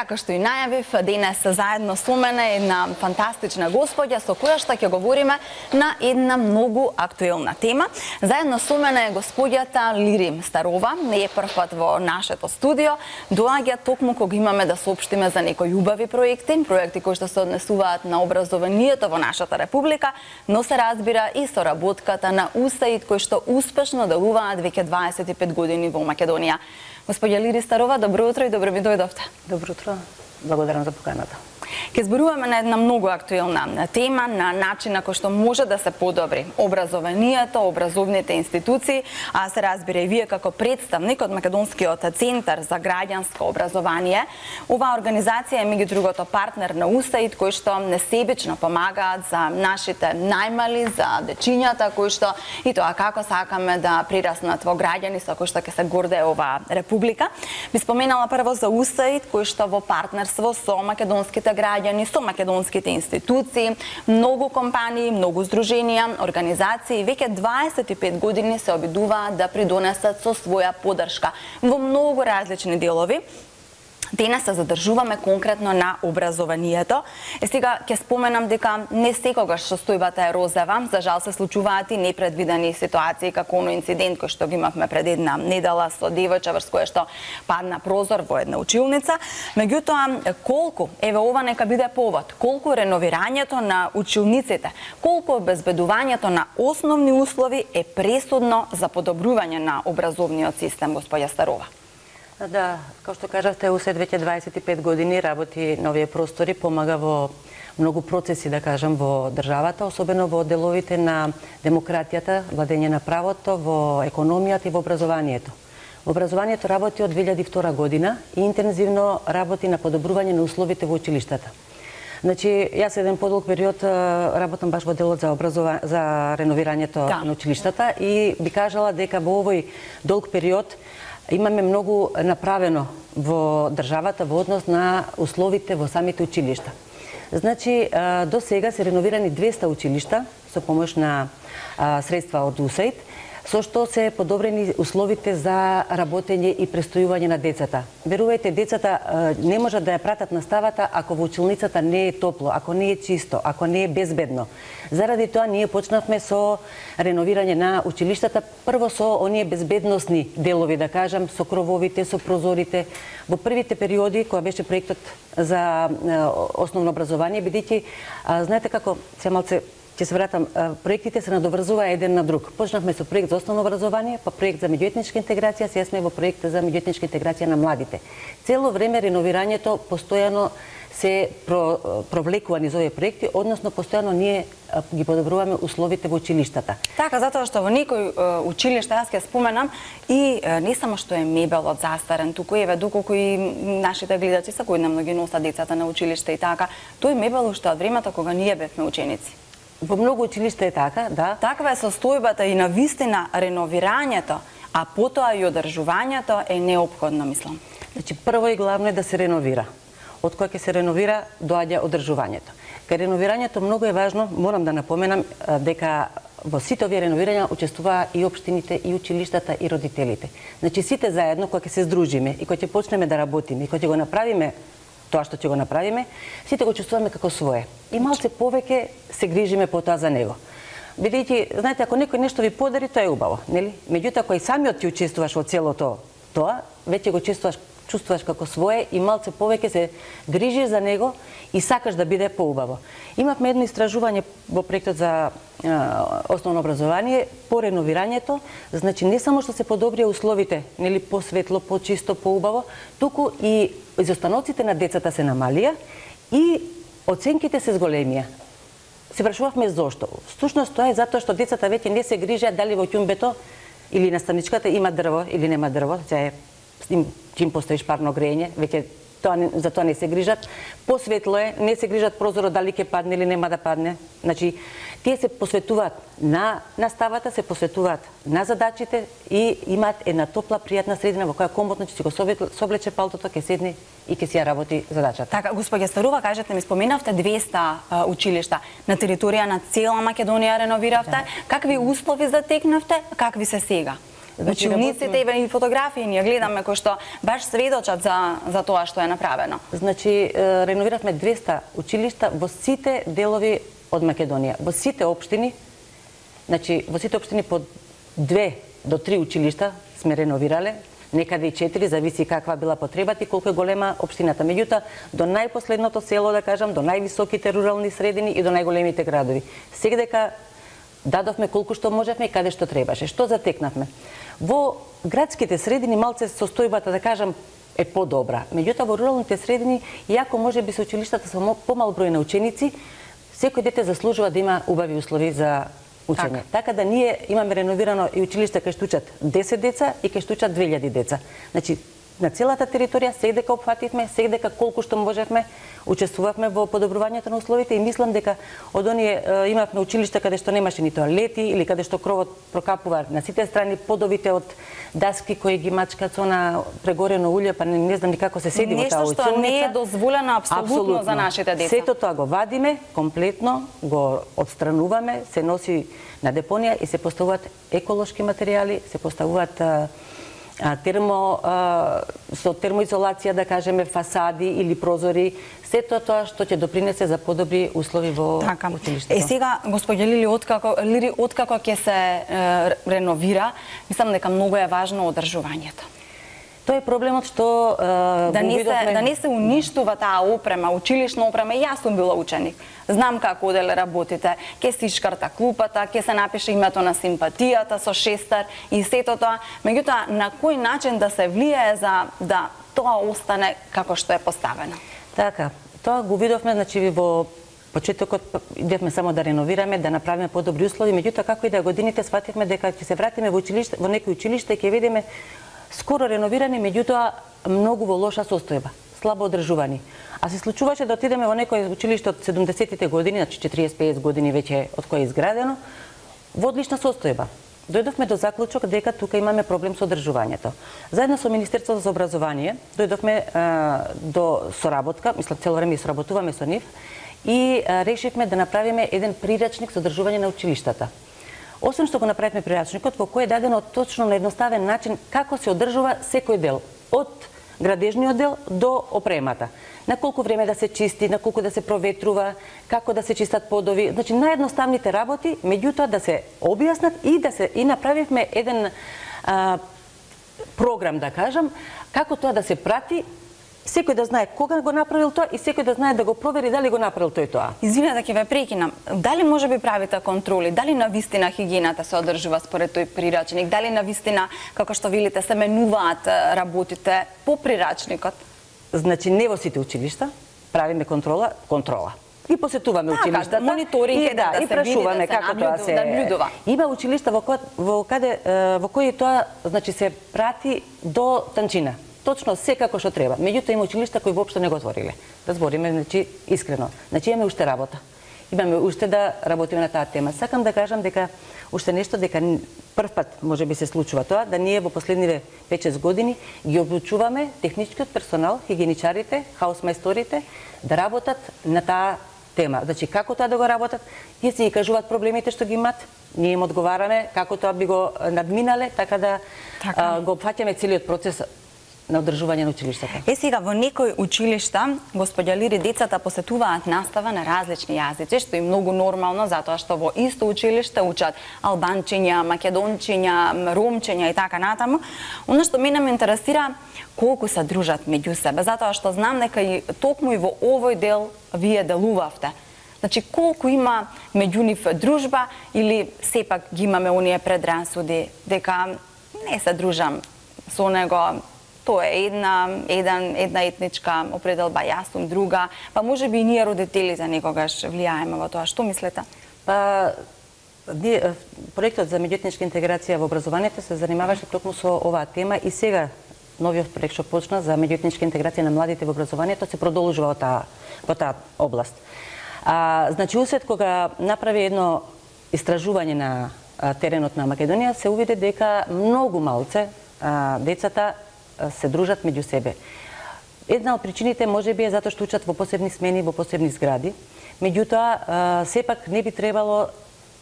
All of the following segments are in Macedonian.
Како што и најавив, денес заедно со мене една фантастична господја со која што ќе говориме на една многу актуелна тема. Заедно со мене е господјата Лири Старова, не е прв пат во нашето студио, доаѓа токму кога имаме да соопштиме за некои убави проекти кои што се однесуваат на образованието во нашата република, но се разбира и со работката на УСАИД кои што успешно делуваат веќе 25 години во Македонија. Господја Лири Старова, добро утро и добро ми дојдовте. Добро утро. Благодарам за поканата. Ке зборуваме на една многу актуелна тема, на начин на кој што може да се подобри образованието, образовните институции, а се разбира и вие како представник од Македонскиот центар за граѓанско образование. Оваа организација е меѓу другото партнер на УСАИД, кој што несебично помагаат за нашите најмали, за дечињата кои што и тоа како сакаме да прираснат во граѓани со кои што ќе се гордее оваа република. Би споменала прво за УСАИД, кој што во партнерство со македонските граѓани, со македонските институции, многу компании, многу здруженија, организации, веќе 25 години се обидуваат да придонесат со своја поддршка во многу различни делови. Денес се задржуваме конкретно на образованието. Сега ќе споменам дека не секогаш состојбата е розова. За жал се случуваат и непредвидени ситуации, како оној инцидент кој што го имавме пред една недела со девојче врз која што падна прозор во една училница. Меѓутоа, колку, еве ова нека биде повод, колку реновирањето на училниците, колку обезбедувањето на основни услови е пресудно за подобрување на образовниот систем, господја Старова. Да, како што кажавте, УСАИД веќе 25 години работи на овие простори, помага во многу процеси, да кажам, во државата, особено во деловите на демократијата, владење на правото, во економијата и во образованието. Образованието работи од 2002 година и интензивно работи на подобрување на условите во училиштата. Значи, јас еден подолг период работам баш во делот за реновирањето на училиштата и би кажала дека во овој долг период имаме многу направено во државата во однос на условите во самите училишта. Значи, до сега се реновирани 200 училишта со помош на средства од УСАИД, со што се подобрени условите за работење и престојување на децата. Верувајте, децата не можат да ја пратат наставата ако во училницата не е топло, ако не е чисто, ако не е безбедно. Заради тоа ние почнавме со реновирање на училиштата, прво со оние безбедносни делови, да кажам, со крововите, со прозорите. Во првите периоди, кога беше проектот за основно образование, бидејќи, знаете како, се малце ќе се вратам, проектите се надоврзува еден на друг. Почнавме со проект за основно образование, па проект за меѓуетничка интеграција, сега сме во проект за меѓуетничка интеграција на младите. Цело време реновирањето постојано се провлекува низ овие проекти, односно постојано ние ги подобруваме условите во училиштата. Така, затоа што во некои училишта, јас ќе споменам, и не само што е мебелот застарен, туку еве доколку и нашите гледачи секојдневно ги носат децата на училиште и така, тој мебел уште од времето кога ние бевме ученици. Во многу училишта е така, да. Таква е состојбата и на вистина реновирањето, а потоа и одржувањето е неопходно, мислам. Значи, прво и главно е да се реновира. Од кој ќе се реновира, доаѓа одржувањето. Кај реновирањето многу е важно, морам да напоменам дека во сите овие реновирања учествуваа и општините, и училиштата, и родителите. Значи, сите заедно, кога ќе се здружиме и кога ќе почнеме да работиме и кога ќе го направиме тоа што ќе го направиме, сите го чувствуваме како свое. И малце повеќе се грижиме по тоа за него. Бидејќи, знаете, ако некој нешто ви подари, тоа е убаво, нели? Меѓутоа, кој самиот ти учествуваш во целото тоа, веќе го чувствуваш како свое и малце повеќе се грижиш за него и сакаш да биде поубаво. Имавме едно истражување во проектот за основно образование по реновирањето, значи не само што се подобрија условите, нели, посветло, почисто, поубаво, туку и изостаноците на децата се намалија и оценките се зголемија. Се прашувавме зошто. Всушност тоа е затоа што децата веќе не се грижат дали во ќумбето или наставничката има дрво или нема дрво, им постоиш парно грејење, веќе за тоа не се грижат. Посветло е, не се грижат прозорот дали ќе падне или нема да падне. Значи, тие се посветуваат на наставата, се посветуваат на задачите и имаат една топла, пријатна средина во која комотно ќе си го соблече палтото, ќе седне и ќе си ја работи задачата. Така, господја Старова, кажете ми, споменавте 200 училишта на територија на цела Македонија реновиравте. Да. Какви услови затекнавте, какви се сега? училниците и фотографии ние гледаме кои што баш сведочат за тоа што е направено. Значи, реновиравме 200 училишта во сите делови од Македонија, во сите општини. Значи, во сите општини по 2 до 3 училишта сме реновирале, некаде и 4, зависи каква била потребата и колку е голема општината. Меѓутоа, до најпоследното село, да кажам, до највисоките рурални средини и до најголемите градови. Сегдека дадовме колку што можевме и каде што требаше. Што затекнавме? Во градските средини малце состојбата, да кажам, е подобра. Меѓутоа, во руралните средини, иако може би се училиштата со помал број на ученици, секој дете заслужува да има убави услови за учење. Така да ние имаме реновирано и училиште кај што учат 10 деца и кај што учат 2000 деца. Значи, на целата територија сегдека опфативме, сегдека колку што можевме, учествувавме во подобрувањето на условите и мислам дека од оние имавме училишта каде што немаше ни тоалети или каде што кровот прокапува на сите страни, подовите од даски кои ги мачкат со на прегорено улје, па не знам ни како се седи во таа училница. Нешто што не е дозволено апсолутно за нашите деца. Сето тоа го вадиме комплетно, го отстрануваме, се носи на депонија и се поставуваат еколошки материјали, се поставуваат со термоизолација, да кажеме, фасади или прозори, сето тоа што ќе допринесе за подобри услови во училиштето. Сега, господја Лили, откако ќе се реновира, мислам дека многу е важно одржувањето. Тоа е проблемот што да не се уништува таа опрема, училишна опрема. Јас сум била ученик. Знам како оделе работите. Ке се ишкарта клупата, ке се напише името на симпатијата со шестар и сето тоа. Меѓутоа, на кој начин да се влијае за да тоа остане како што е поставено? Така, тоа го видовме, значи во почетокот идевме само да реновираме, да направиме подобри услови, меѓутоа како и да годините свативме дека ќе се вратиме во училиште, во некој училиште ќе видиме скоро реновирани, меѓутоа многу во лоша состојба, слабо одржувани. А се случуваше да отидеме во некој училиште од 70-тите години, значи 40-50 години веќе од кој е изградено, во одлична состојба. Дојдовме до заклучок дека тука имаме проблем со одржувањето. Заедно со Министерството за образование дојдовме до соработка, мислам цело време соработуваме со нив и решивме да направиме еден прирачник за одржување на училиштата. Освен што го направивме прирачникот, во кој е дадено точно на едноставен начин како се одржува секој дел, од градежниот дел до опремата. На колку време да се чисти, на колку да се проветрува, како да се чистат подови, значи наједноставните работи, меѓутоа да се објаснат и направивме еден програм, да кажам, како тоа да се прати, секој да знае кога го направил тоа и секој да знае да го провери дали го направил тој тоа. Извинете, ќе ве прекинам. Дали може би правите контроли? Дали навистина хигиената се одржува според тој прирачник? Дали навистина, како што велите, се менуваат работите по прирачникот? Значи не во сите училишта правиме контрола. И посетуваме училиштата, мониторинг и прашуваме како тоа се наблюдува. Има училишта во кои тоа, значи, се прати до танчина. Точно се како што треба. Меѓутоа има училишта кои воопшто не го отвориле. Да збориме, значи, искрено. Значи имаме уште работа. Имаме уште да работиме на таа тема. Сакам да кажам дека уште нешто, дека првпат може би се случува тоа, да ние во последниве 5-6 години ги обучуваме техничкиот персонал, хигиеничарите, хаусмајсторите да работат на таа тема. Значи како тоа да го работат, ние си ги кажуваат проблемите што ги имат, ние им одговараме како тоа би го надминале, така да го опфаќаме целиот процес на одржување на училиштата. Сега во некои училишта, господја Лири, децата посетуваат настава на различни јазици, што е многу нормално, затоа што во исто училиште учат албанчиња, македончиња, ромчиња и така натаму. Оно што мене ме интересира колку се дружат меѓу себе, затоа што знам дека и токму и во овој дел вие делувавте. Значи, колку има меѓу нив дружба или сепак ги имаме оние предрасуди дека не се дружам со него, тоа е една етничка определба, јас сум друга, па може би и ние родителите некогаш влијаеме во тоа. Што мислите? Па, проектот за меѓуетничка интеграција во образованието се занимаваше токму со оваа тема и сега новиот проект што почна за меѓуетничка интеграција на младите во образованието се продолжува во таа област. Значи, усвет кога направи едно истражување на теренот на Македонија, се увиде дека многу малце децата се дружат меѓу себе. Една од причините може би е затоа што учат во посебни смени, во посебни згради. Меѓутоа, сепак не би требало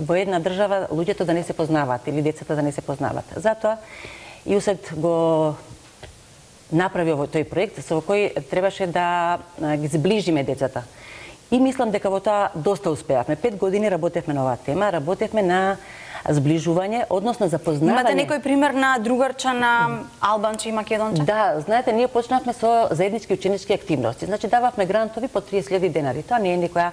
во една држава луѓето да не се познаваат или децата да не се познаваат. Затоа ЮСЕД го направи овој тој проект со кој требаше да ги зближиме децата. И мислам дека во тоа доста успеавме. 5 години работевме на оваа тема, работевме на зближување, односно запознавање. Имате некој пример на другарча на албанче и македонче? Да, знаете, ние почнавме со заеднички ученички активности. Значи дававме грантови по 30.000 денари. Тоа не е некоја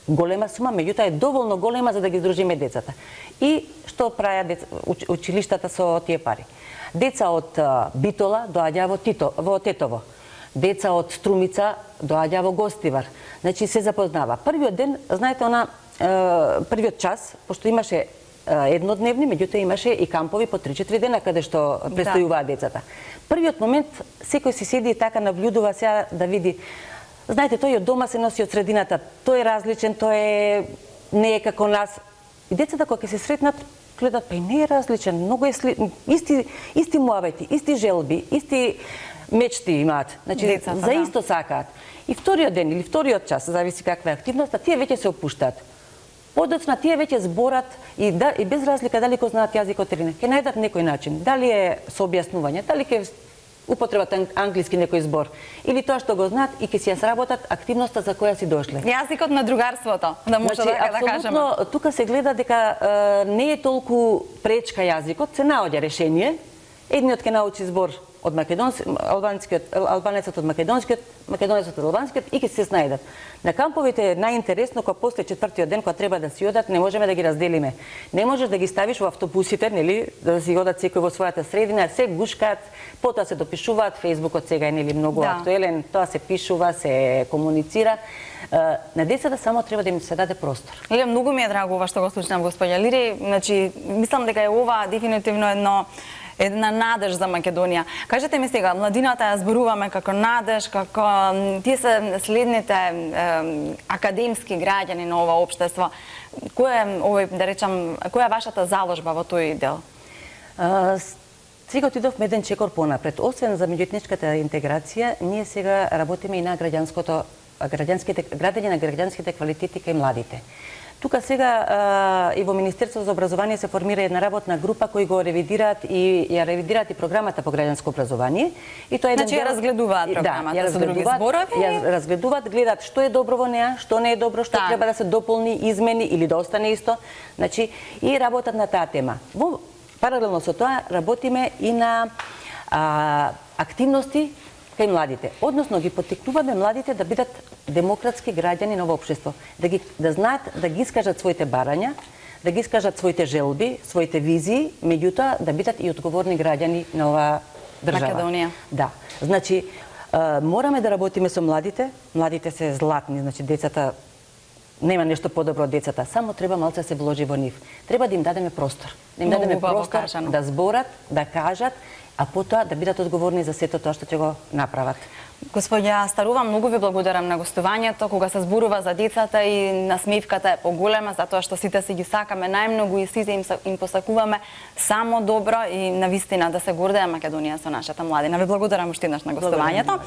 голема сума, меѓутоа е доволно голема за да ги здружиме децата. И што правеа училиштата со тие пари? Деца од Битола доаѓаа во Тетово. Деца од Струмица доаѓаа во Гостивар. Значи се запознава. Првиот ден, знаете, првиот час, пошто имаше еднодневни, меѓутоа имаше и кампови по 3-4 дена каде што престојуваа децата. Првиот момент секој си седи и така наблюдува сега да види. Знаете, тој од дома се носи од средината, тој е различен, тој не е како нас. И децата кога ќе се сретнат, гледат, па и не е различен, многу е исти муавети, исти желби, исти мечти имаат. Значи, децата, за исто сакаат. И вториот ден или вториот час, зависи каква е активноста, тие веќе се опуштаат. Подоцна тие веќе зборат и без разлика дали го знаат јазикот или не. Ќе најдат некој начин. Дали е со објаснување, дали ќе употребат англиски некој збор, или тоа што го знаат и ќе си ја сработат активноста за која си дошле. Јазикот на другарството, да може да кажеме. Апсолутно, тука се гледа дека не е толку пречка јазикот, се наоѓа решение. Едниот ќе научи збор од албанецот од македонскиот, македонецот од албанскиот и ќе се снајдат. На камповите е најинтересно кога после 4-тиот ден кога треба да си одат, не можеме да ги разделиме. Не можеш да ги ставиш во автобусите, нели, да си одат секој во својата средина, се гушкаат, потоа се допишуваат, Фејсбукот сега е нели многу актуелен, тоа се пишува, се комуницира. На децата само треба да им се даде простор. Лире, многу ми е драго ова што го слушнам, господја Лири, значи мислам дека е ова дефинитивно една надеж за Македонија. Кажете ми сега, младината ја зборуваме како надеж, како тие се следните академски граѓани на ова општество. Која е вашата заложба во тој дел? Сега отидовме еден чекор понапред. Освен за меѓуетничката интеграција, ние сега работиме и на граѓање на граѓанските квалитети кај младите. Тука сега и во Министерството за образование се формира една работна група кои го ревидираат и ја ревидираат и програмата по граѓанско образование. И тоа е еден значи ја разгледуваат програмата со други зборови. Ја разгледуваат, гледаат што е добро во неа, што не е добро, што треба да се дополни, измени или да остане исто. Значи и работат на таа тема. Паралелно со тоа работиме и на активности кај младите. Односно ги поттикнуваме младите да бидат демократски граѓани на општество, да знаат да ги искажат своите барања, да ги искажат своите желби, своите визии, меѓутоа да бидат и одговорни граѓани на оваа држава. Македонија. Да. Значи мораме да работиме со младите. Младите се златни, значи децата нема нешто подобро од децата, само треба малце да се вложи во нив. Треба да им дадеме простор. Да им дадеме простор да зборат, да кажат, а потоа да бидат одговорни за сето тоа што ќе го направат. Господја Старова, многу ви благодарам на гостувањето. Кога се зборува за децата и насмевката е поголема, затоа што сите си ги сакаме најмногу и сите им посакуваме само добро и навистина да се гордее Македонија со нашата младина. Ви благодарам уште еднаш на гостувањето.